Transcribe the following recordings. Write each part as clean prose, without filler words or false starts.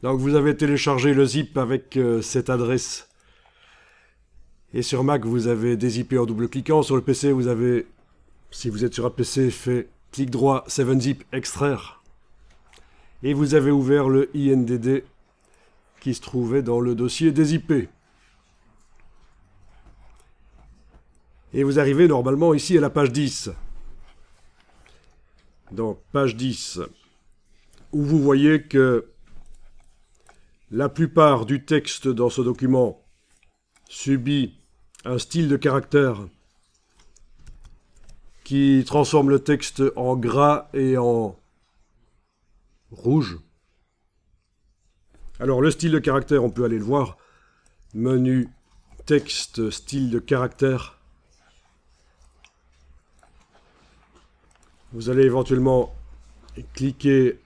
Donc vous avez téléchargé le zip avec cette adresse. Et sur Mac, vous avez dézippé en double-cliquant. Sur le PC, vous avez, si vous êtes sur un PC, fait clic droit, 7-zip, extraire. Et vous avez ouvert le INDD qui se trouvait dans le dossier dézippé. Et vous arrivez normalement ici à la page 10. Donc, page 10, où vous voyez que la plupart du texte dans ce document subit un style de caractère qui transforme le texte en gras et en rouge. Alors, le style de caractère, on peut aller le voir. Menu, texte, style de caractère. Vous allez éventuellement cliquer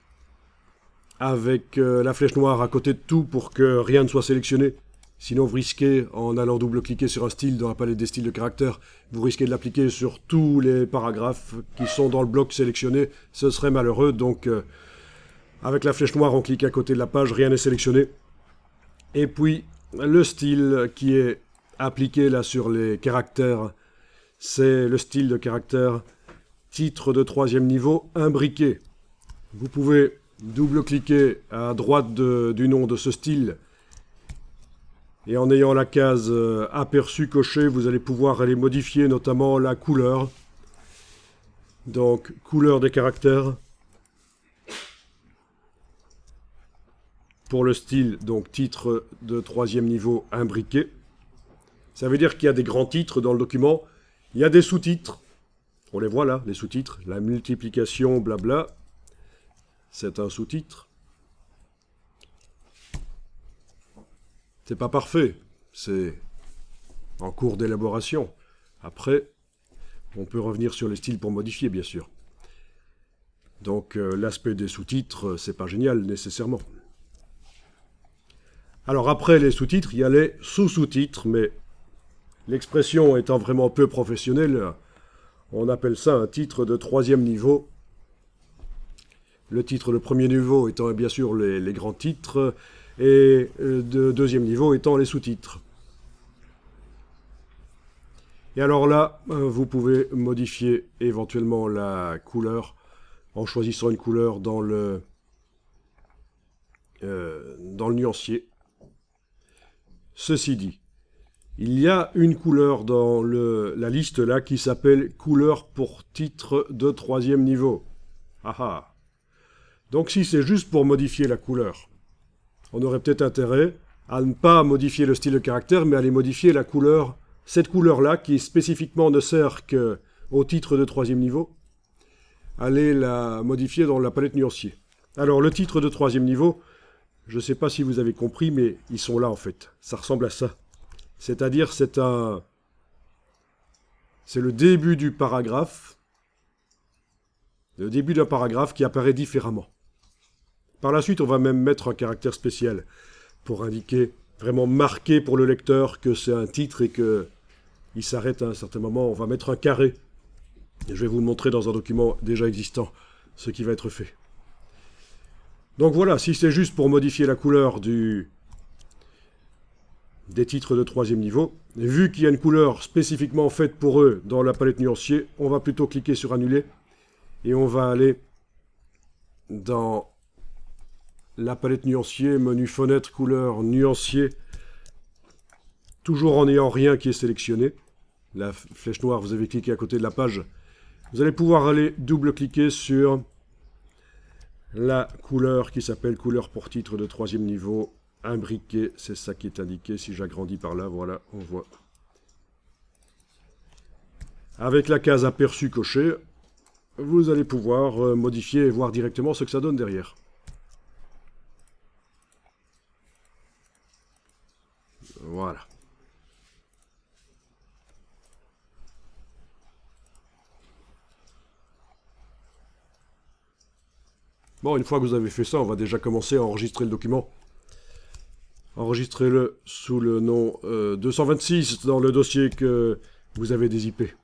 avec la flèche noire à côté de tout pour que rien ne soit sélectionné. Sinon, vous risquez, en allant double-cliquer sur un style dans la palette des styles de caractère, vous risquez de l'appliquer sur tous les paragraphes qui sont dans le bloc sélectionné. Ce serait malheureux, donc avec la flèche noire, on clique à côté de la page, rien n'est sélectionné. Et puis, le style qui est appliqué là sur les caractères, c'est le style de caractère titre de 3e niveau imbriqué. Vous pouvez double-cliquer à droite du nom de ce style et en ayant la case aperçu cochée, vous allez pouvoir aller modifier notamment la couleur. Donc, couleur des caractères. Pour le style, donc titre de 3e niveau imbriqué. Ça veut dire qu'il y a des grands titres dans le document. Il y a des sous-titres. On les voit là, les sous-titres. La multiplication, blabla. C'est un sous-titre. C'est pas parfait. C'est en cours d'élaboration. Après, on peut revenir sur les styles pour modifier, bien sûr. Donc, l'aspect des sous-titres, c'est pas génial, nécessairement. Alors, après les sous-titres, il y a les sous-sous-titres, mais l'expression étant vraiment peu professionnelle, on appelle ça un titre de 3e niveau. Le titre de 1er niveau étant bien sûr les grands titres, et de 2e niveau étant les sous-titres. Et alors là, vous pouvez modifier éventuellement la couleur en choisissant une couleur dans le nuancier. Ceci dit, il y a une couleur dans la liste là qui s'appelle couleur pour titre de 3e niveau. Ah ah. Donc si c'est juste pour modifier la couleur, on aurait peut-être intérêt à ne pas modifier le style de caractère, mais à aller modifier la couleur, cette couleur-là qui spécifiquement ne sert qu'au titre de 3e niveau, allez la modifier dans la palette nuancier. Alors le titre de 3e niveau, je ne sais pas si vous avez compris, mais ils sont là en fait. Ça ressemble à ça. C'est-à-dire c'est le début du paragraphe, le début d'un paragraphe qui apparaît différemment. Par la suite, on va même mettre un caractère spécial pour indiquer, vraiment marquer pour le lecteur que c'est un titre et qu'il s'arrête à un certain moment. On va mettre un carré. Et je vais vous le montrer dans un document déjà existant, ce qui va être fait. Donc voilà, si c'est juste pour modifier la couleur des titres de 3e niveau, vu qu'il y a une couleur spécifiquement faite pour eux dans la palette nuancier, on va plutôt cliquer sur annuler et on va aller dans la palette nuancier, menu fenêtre, couleur, nuancier, toujours en n'ayant rien qui est sélectionné. La flèche noire, vous avez cliqué à côté de la page. Vous allez pouvoir aller double-cliquer sur la couleur qui s'appelle couleur pour titre de 3e niveau, imbriqué, c'est ça qui est indiqué. Si j'agrandis par là, voilà, on voit. Avec la case aperçu cochée, vous allez pouvoir modifier et voir directement ce que ça donne derrière. Voilà. Bon, une fois que vous avez fait ça, on va déjà commencer à enregistrer le document. Enregistrez-le sous le nom 226 dans le dossier que vous avez dézippé.